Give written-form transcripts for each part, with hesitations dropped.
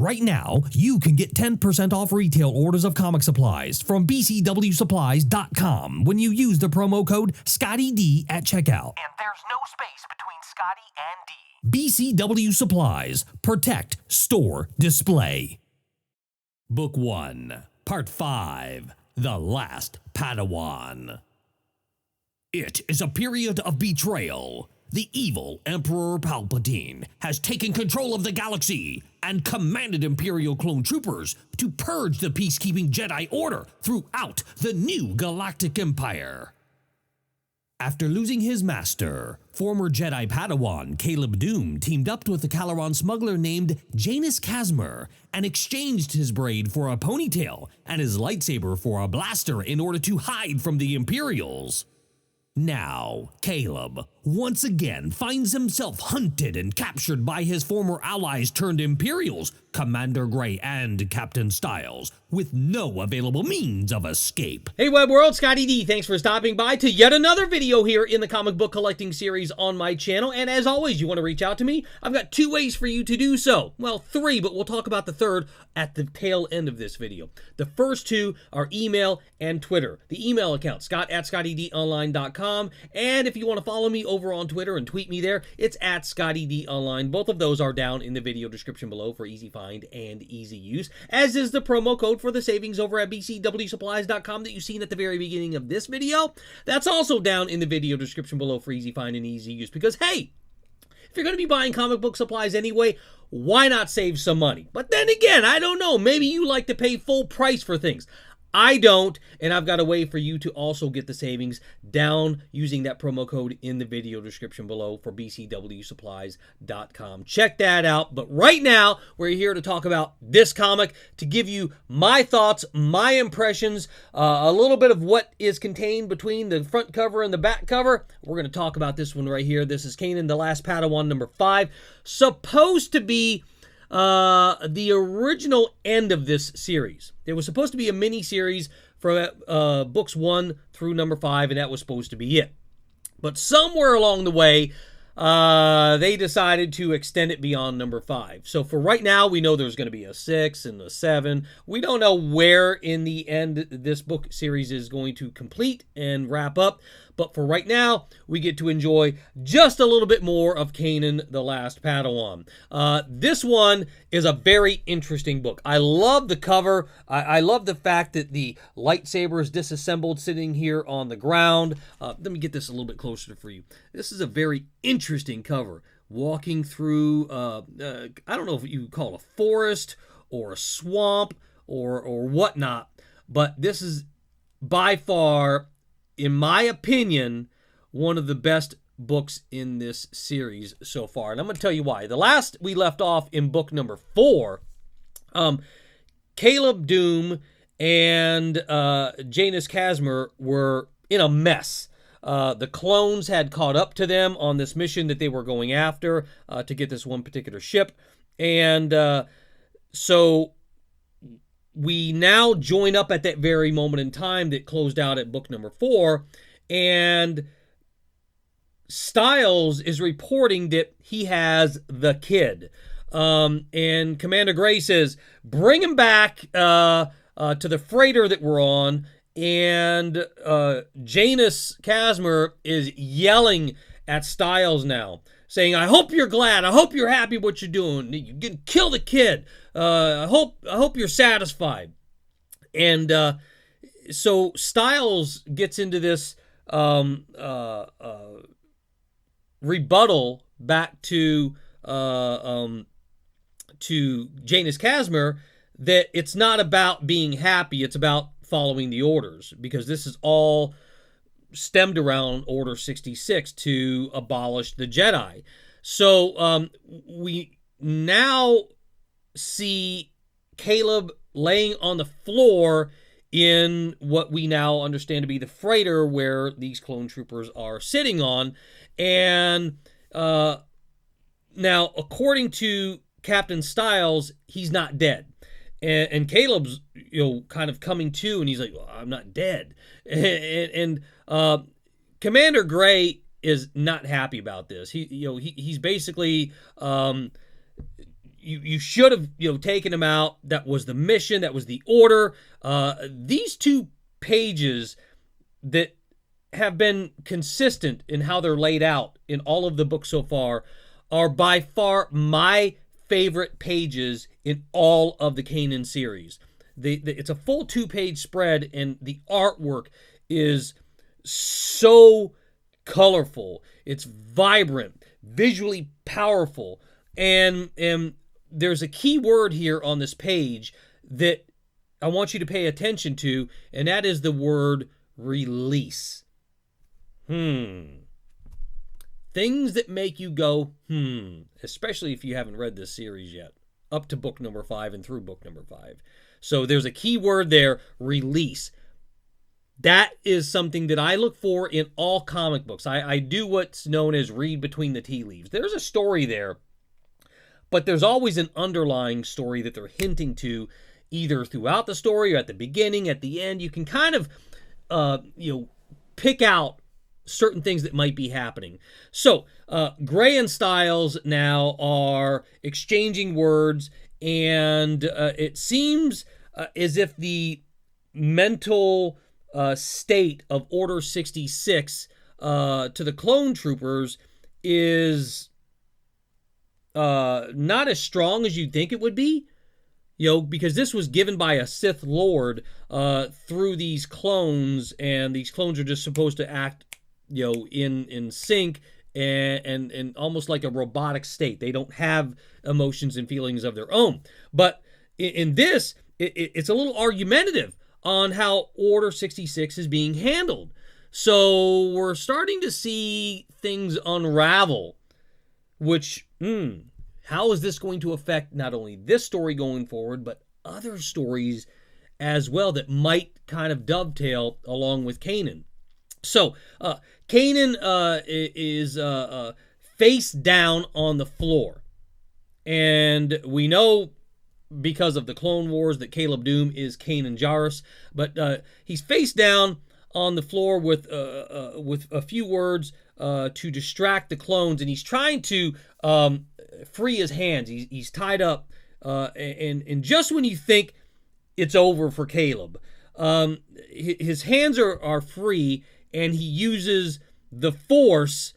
Right now, you can get 10% off retail orders of comic supplies from bcwsupplies.com when you use the promo code ScottyD at checkout. And there's no space between Scotty and D. BCW Supplies. Protect, store, display. Book 1, Part 5, The Last Padawan. It is a period of betrayal. The evil Emperor Palpatine has taken control of the galaxy and commanded Imperial clone troopers to purge the peacekeeping Jedi Order throughout the new galactic empire. After losing his master, former Jedi Padawan Caleb Doom teamed up with a Caloran smuggler named Janus Casmer and exchanged his braid for a ponytail and his lightsaber for a blaster in order to hide from the Imperials. Now, Caleb once again finds himself hunted and captured by his former allies turned Imperials, Commander Gray and Captain Styles, with no available means of escape. Hey Web World, Scotty D, thanks for stopping by to yet another video here in the comic book collecting series on my channel. And as always, you want to reach out to me? I've got 2 ways for you to do so. Well, 3, but we'll talk about the 3rd at the tail end of this video. The first 2 are email and Twitter. The email account, scott@scottydonline.com. And if you want to follow me over on Twitter and tweet me there, it's @ScottyDOnline. Both of those are down in the video description below for easy find and easy use, as is the promo code for the savings over at bcwsupplies.com that you've seen at the very beginning of this video. That's also down in the video description below for easy find and easy use, because hey, if you're going to be buying comic book supplies anyway, why not save some money? But then again, I don't know, maybe you like to pay full price for things. I don't, and I've got a way for you to also get the savings down using that promo code in the video description below for bcwsupplies.com. Check that out. But right now, we're here to talk about this comic, to give you my thoughts, my impressions, a little bit of what is contained between the front cover and the back cover. We're going to talk about this one right here. This is Kanan, the Last Padawan, number 5. Supposed to be the original end of this series. It was supposed to be a mini-series from books 1 through number 5, and that was supposed to be it. But somewhere along the way, they decided to extend it beyond number 5. So for right now, we know there's going to be a 6 and a 7. We don't know where in the end this book series is going to complete and wrap up. But for right now, we get to enjoy just a little bit more of Kanan, the Last Padawan. This one is a very interesting book. I love the cover. I love the fact that the lightsaber is disassembled sitting here on the ground. Let me get this a little bit closer for you. This is a very interesting cover. Walking through, I don't know if you call it a forest or a swamp or whatnot, but this is by far, in my opinion, one of the best books in this series so far. And I'm going to tell you why. The last we left off in book number 4, Caleb Doom and Janus Casmer were in a mess. The clones had caught up to them on this mission that they were going after to get this one particular ship. And so we now join up at that very moment in time that closed out at book number 4, and Styles is reporting that he has the kid. And Commander Gray says, bring him back to the freighter that we're on, and Janus Casmer is yelling at Styles now, saying, I hope you're glad. I hope you're happy what you're doing. You can kill the kid. I hope you're satisfied. And so Styles gets into this rebuttal back to Janus Casmer that it's not about being happy. It's about following the orders, because this is all stemmed around Order 66 to abolish the Jedi. So we now see Caleb laying on the floor in what we now understand to be the freighter where these clone troopers are sitting on. And now, according to Captain Styles, he's not dead. And Caleb's, kind of coming to, and he's like, well, I'm not dead. And Commander Gray is not happy about this. He's basically, you should have taken him out. That was the mission. That was the order. These 2 pages that have been consistent in how they're laid out in all of the books so far are by far my favorite pages in all of the Kanan series. It's a full 2-page spread, and the artwork is so colorful. It's vibrant, visually powerful, and there's a key word here on this page that I want you to pay attention to, and that is the word release. Things that make you go, especially if you haven't read this series yet, up to book number 5 and through book number 5. So there's a key word there, release. That is something that I look for in all comic books. I do what's known as read between the tea leaves. There's a story there, but there's always an underlying story that they're hinting to, either throughout the story or at the beginning, at the end. You can kind of, pick out certain things that might be happening. So Gray and Styles now are exchanging words, and it seems as if the mental state of Order 66 to the clone troopers is not as strong as you'd think it would be. Because this was given by a Sith Lord through these clones, and these clones are just supposed to act in sync and almost like a robotic state. They don't have emotions and feelings of their own. But in this, it's a little argumentative on how Order 66 is being handled. So we're starting to see things unravel, which, how is this going to affect not only this story going forward, but other stories as well that might kind of dovetail along with Kanan? So, Kanan is face down on the floor. And we know, because of the Clone Wars, that Caleb Doom is Kanan Jarrus. But he's face down on the floor with a few words to distract the clones. And he's trying to free his hands. He's tied up. And just when you think it's over for Caleb, his hands are free, and he uses the Force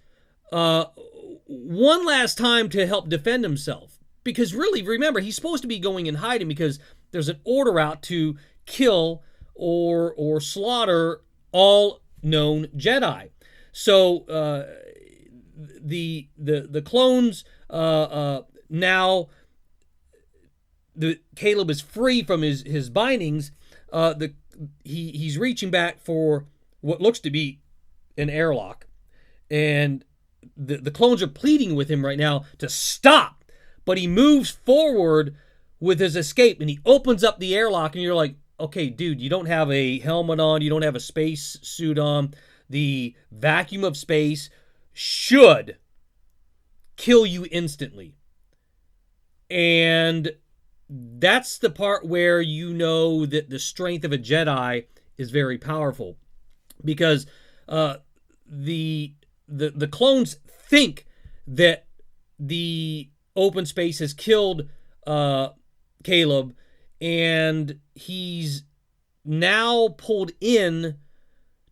one last time to help defend himself. Because really, remember, he's supposed to be going in hiding because there's an order out to kill or slaughter all known Jedi. So the clones now, Caleb is free from his bindings. He's reaching back for what looks to be an airlock, and the clones are pleading with him right now to stop, but he moves forward with his escape, and he opens up the airlock, and you're like, okay, dude, you don't have a helmet on, you don't have a space suit on. The vacuum of space should kill you instantly. And that's the part where you know that the strength of a Jedi is very powerful, because the clones think that the open space has killed Caleb, and he's now pulled in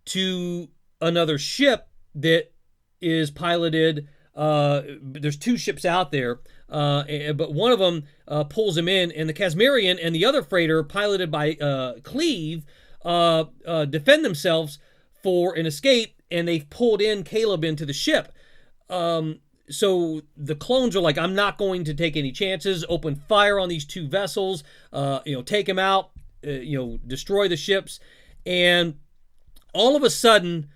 to another ship that is piloted. There's 2 ships out there, but one of them pulls him in, and the Casmerian and the other freighter, piloted by Cleve, defend themselves for an escape, and they've pulled in Caleb into the ship. So the clones are like, I'm not going to take any chances. Open fire on these 2 vessels. Take them out. Destroy the ships. And all of a sudden,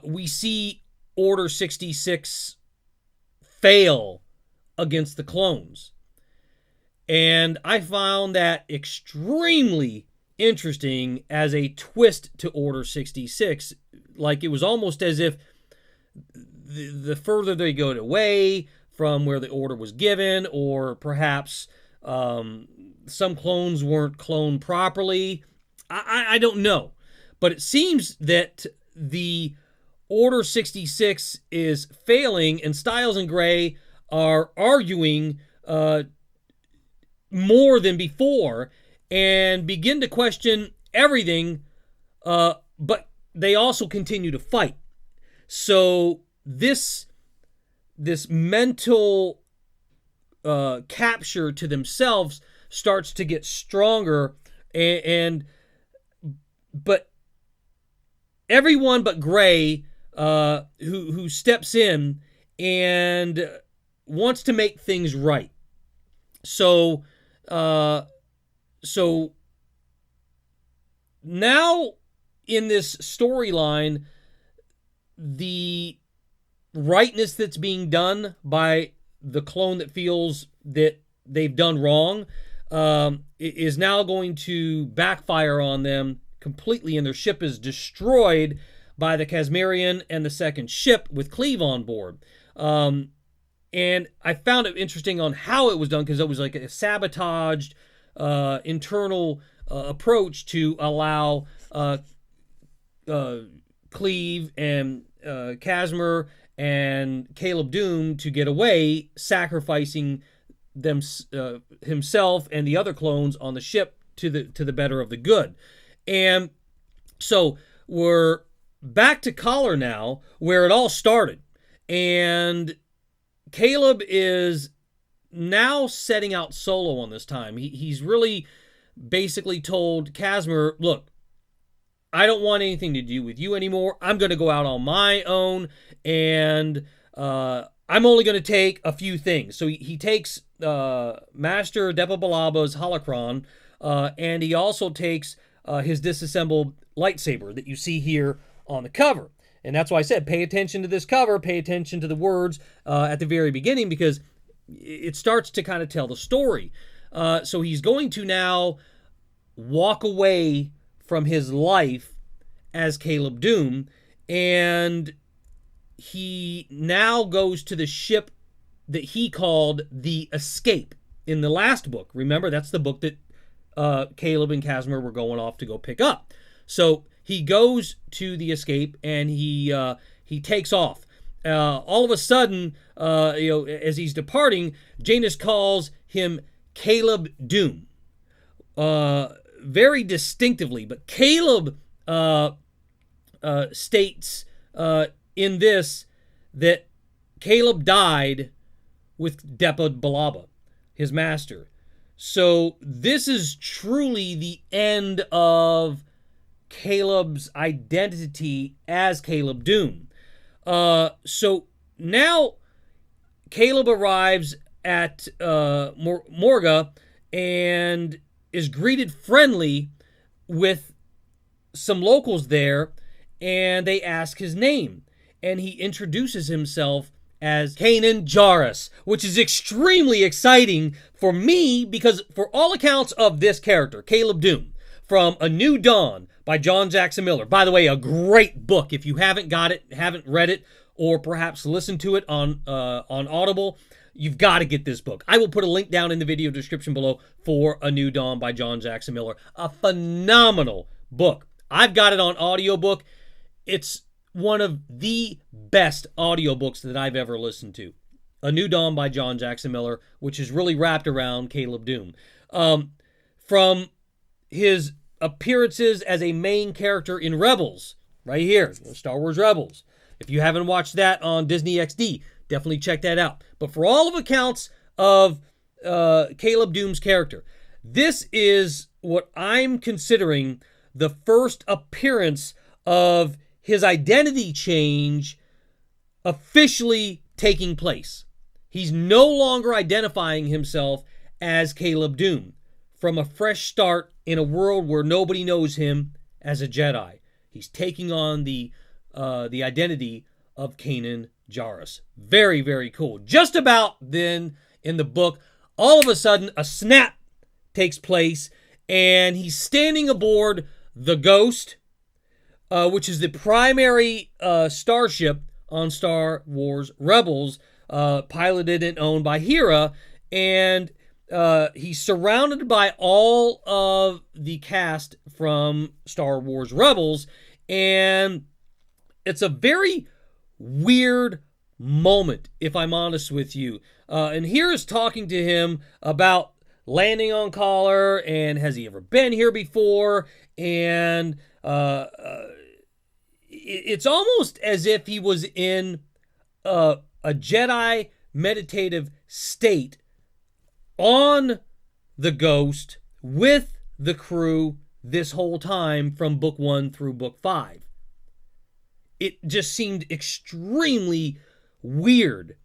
we see Order 66 fail against the clones. And I found that extremely interesting as a twist to Order 66. Like, it was almost as if the further they go away from where the order was given, or perhaps some clones weren't cloned properly. I don't know. But it seems that the Order 66 is failing, and Styles and Gray are arguing more than before and begin to question everything, but they also continue to fight. So this mental capture to themselves starts to get stronger, but everyone but Gray, who steps in and wants to make things right. So now in this storyline, the rightness that's being done by the clone that feels that they've done wrong is now going to backfire on them completely, and their ship is destroyed by the Casmerian and the second ship with Cleve on board. And I found it interesting on how it was done, because it was like a sabotaged internal approach to allow Cleve and Casmer and Caleb Doom to get away, sacrificing them himself and the other clones on the ship to the better of the good. And so we're back to Collar now, where it all started. And Caleb is now setting out solo on this time. He's really basically told Casmer, look, I don't want anything to do with you anymore. I'm going to go out on my own, and I'm only going to take a few things. So he takes Master Depa Balaba's holocron, and he also takes his disassembled lightsaber that you see here on the cover. And that's why I said, pay attention to this cover, pay attention to the words at the very beginning, because it starts to kind of tell the story. So he's going to now walk away from his life as Caleb Doom, and he now goes to the ship that he called the Escape in the last book. Remember, that's the book that Caleb and Casmer were going off to go pick up. So he goes to the Escape, and he takes off. All of a sudden, as he's departing, Janus calls him Caleb Doom, very distinctively. But Caleb states in this that Caleb died with Depa Balaba, his master. So this is truly the end of Caleb's identity as Caleb Doom. So now Caleb arrives at Morga and is greeted friendly with some locals there, and they ask his name, and he introduces himself as Kanan Jarrus, which is extremely exciting for me, because for all accounts of this character, Caleb Doom, from A New Dawn by John Jackson Miller. By the way, a great book. If you haven't got it, haven't read it, or perhaps listened to it on Audible, you've got to get this book. I will put a link down in the video description below for A New Dawn by John Jackson Miller. A phenomenal book. I've got it on audiobook. It's one of the best audiobooks that I've ever listened to. A New Dawn by John Jackson Miller, which is really wrapped around Caleb Doom. From his appearances as a main character in Rebels, right here, Star Wars Rebels. If you haven't watched that on Disney XD, definitely check that out. But for all of accounts of Caleb Doom's character, this is what I'm considering the first appearance of his identity change officially taking place. He's no longer identifying himself as Caleb Doom, from a fresh start in a world where nobody knows him as a Jedi. He's taking on the identity of Kanan Jarrus. Very, very cool. Just about then in the book, all of a sudden a snap takes place, and he's standing aboard the Ghost, which is the primary starship on Star Wars Rebels, piloted and owned by Hera, and he's surrounded by all of the cast from Star Wars Rebels, and it's a very weird moment, if I'm honest with you. And Hera's talking to him about landing on Collar, and has he ever been here before? And it's almost as if he was in a Jedi meditative state on the Ghost with the crew this whole time from book 1 through book 5. It just seemed extremely weird.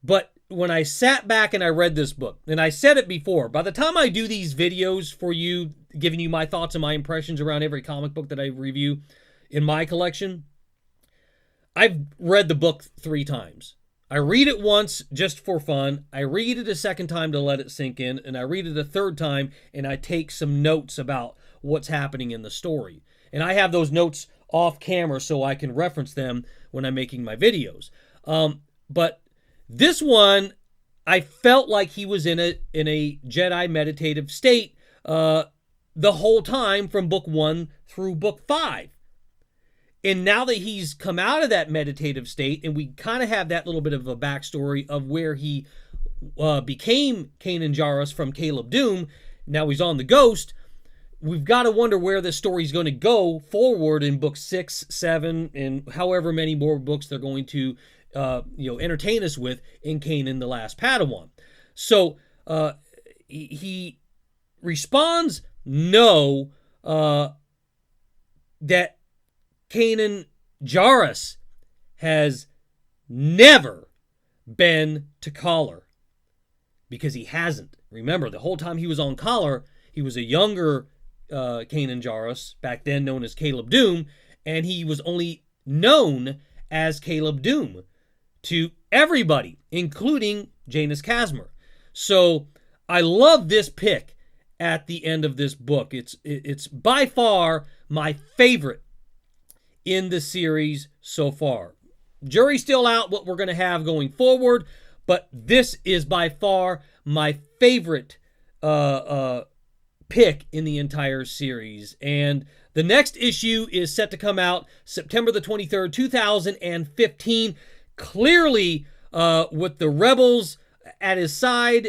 But when I sat back and I read this book, and I said it before, by the time I do these videos for you, giving you my thoughts and my impressions around every comic book that I review in my collection, I've read the book 3 times. I read it once just for fun. I read it a second time to let it sink in, and I read it a third time, and I take some notes about what's happening in the story. And I have those notes off camera so I can reference them when I'm making my videos. But this one, I felt like he was in a Jedi meditative state the whole time from book 1 through book 5. And now that he's come out of that meditative state, and we kind of have that little bit of a backstory of where he became Kanan Jarrus from Caleb Doom, now he's on the Ghost, we've got to wonder where this story's going to go forward in book 6, 7, and however many more books they're going to entertain us with in Kanan the Last Padawan. So he responds no, that Kanan Jarrus has never been to Collar, because he hasn't. Remember, the whole time he was on Collar, he was a younger Kanan Jarrus, back then known as Caleb Doom, and he was only known as Caleb Doom to everybody, including Janus Casmer. So I love this pick at the end of this book. It's by far my favorite in the series so far. Jury's still out what we're going to have going forward, but this is by far my favorite pick in the entire series. And the next issue is set to come out September the 23rd, 2015. Clearly, with the Rebels at his side,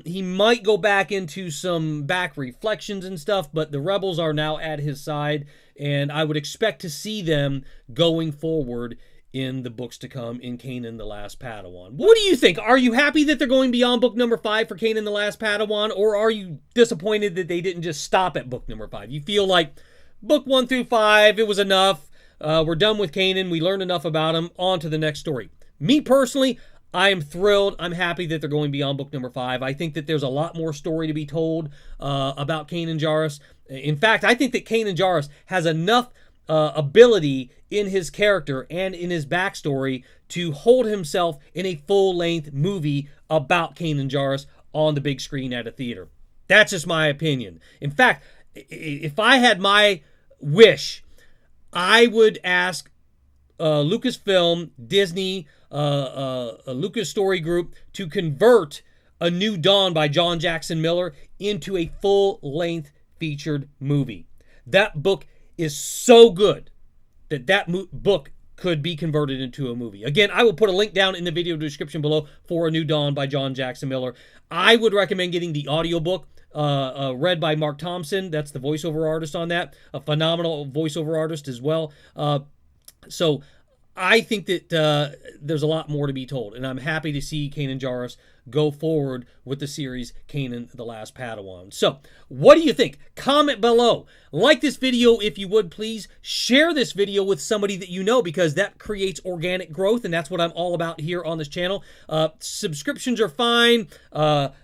he might go back into some back reflections and stuff, but the Rebels are now at his side, and I would expect to see them going forward in the books to come in Kanan the Last Padawan. What do you think? Are you happy that they're going beyond book number 5 for Kanan the Last Padawan, or are you disappointed that they didn't just stop at book number 5? You feel like book 1 through 5, it was enough. We're done with Kanan. We learned enough about him. On to the next story. Me personally, I am thrilled. I'm happy that they're going beyond book number 5. I think that there's a lot more story to be told about Kanan Jarrus. In fact, I think that Kanan Jarrus has enough ability in his character and in his backstory to hold himself in a full-length movie about Kanan Jarrus on the big screen at a theater. That's just my opinion. In fact, if I had my wish, I would ask Lucasfilm, Disney, Lucas Story Group to convert A New Dawn by John Jackson Miller into a full-length featured movie. That book is so good that book could be converted into a movie. Again, I will put a link down in the video description below for A New Dawn by John Jackson Miller. I would recommend getting the audiobook read by Mark Thompson. That's the voiceover artist on that. A phenomenal voiceover artist as well. So I think that there's a lot more to be told, and I'm happy to see Kanan Jarrus go forward with the series Kanan the Last Padawan. So, what do you think? Comment below. Like this video if you would, please. Share this video with somebody that you know, because that creates organic growth, and that's what I'm all about here on this channel. Subscriptions are fine.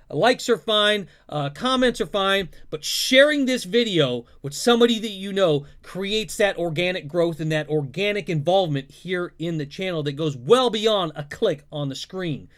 Likes are fine. Comments are fine. But sharing this video with somebody that you know creates that organic growth and that organic involvement here in the channel that goes well beyond a click on the screen.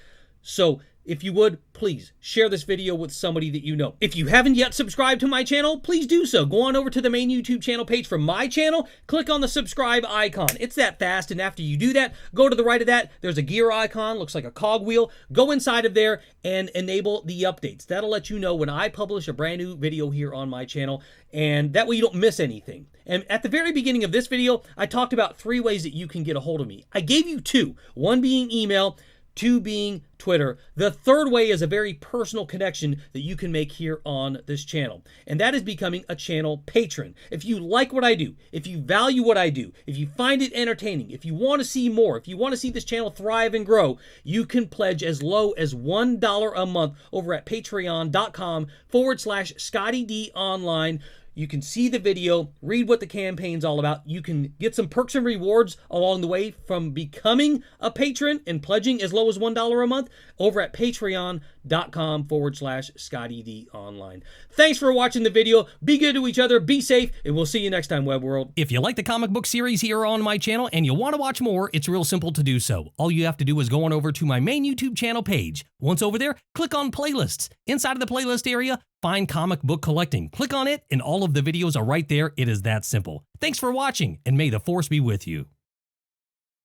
So, if you would, please share this video with somebody that you know. If you haven't yet subscribed to my channel, please do so. Go on over to the main YouTube channel page for my channel. Click on the subscribe icon. It's that fast, and after you do that, go to the right of that. There's a gear icon, looks like a cogwheel. Go inside of there and enable the updates. That'll let you know when I publish a brand new video here on my channel, and that way you don't miss anything. And at the very beginning of this video, I talked about 3 ways that you can get a hold of me. I gave you 2, one being email, two being Twitter. The third way is a very personal connection that you can make here on this channel, and that is becoming a channel patron. If you like what I do, if you value what I do, if you find it entertaining, if you want to see more, if you want to see this channel thrive and grow, you can pledge as low as $1 a month over at patreon.com/ScottyDOnline. You can see the video, read what the campaign's all about. You can get some perks and rewards along the way from becoming a patron and pledging as low as $1 a month over at patreon.com/ScottyDOnline. Thanks for watching the video. Be good to each other, be safe, and we'll see you next time, Web World. If you like the comic book series here on my channel and you want to watch more, it's real simple to do so. All you have to do is go on over to my main YouTube channel page. Once over there, click on playlists. Inside of the playlist area, find comic book collecting. Click on it and all of the videos are right there. It is that simple. Thanks for watching, and may the force be with you.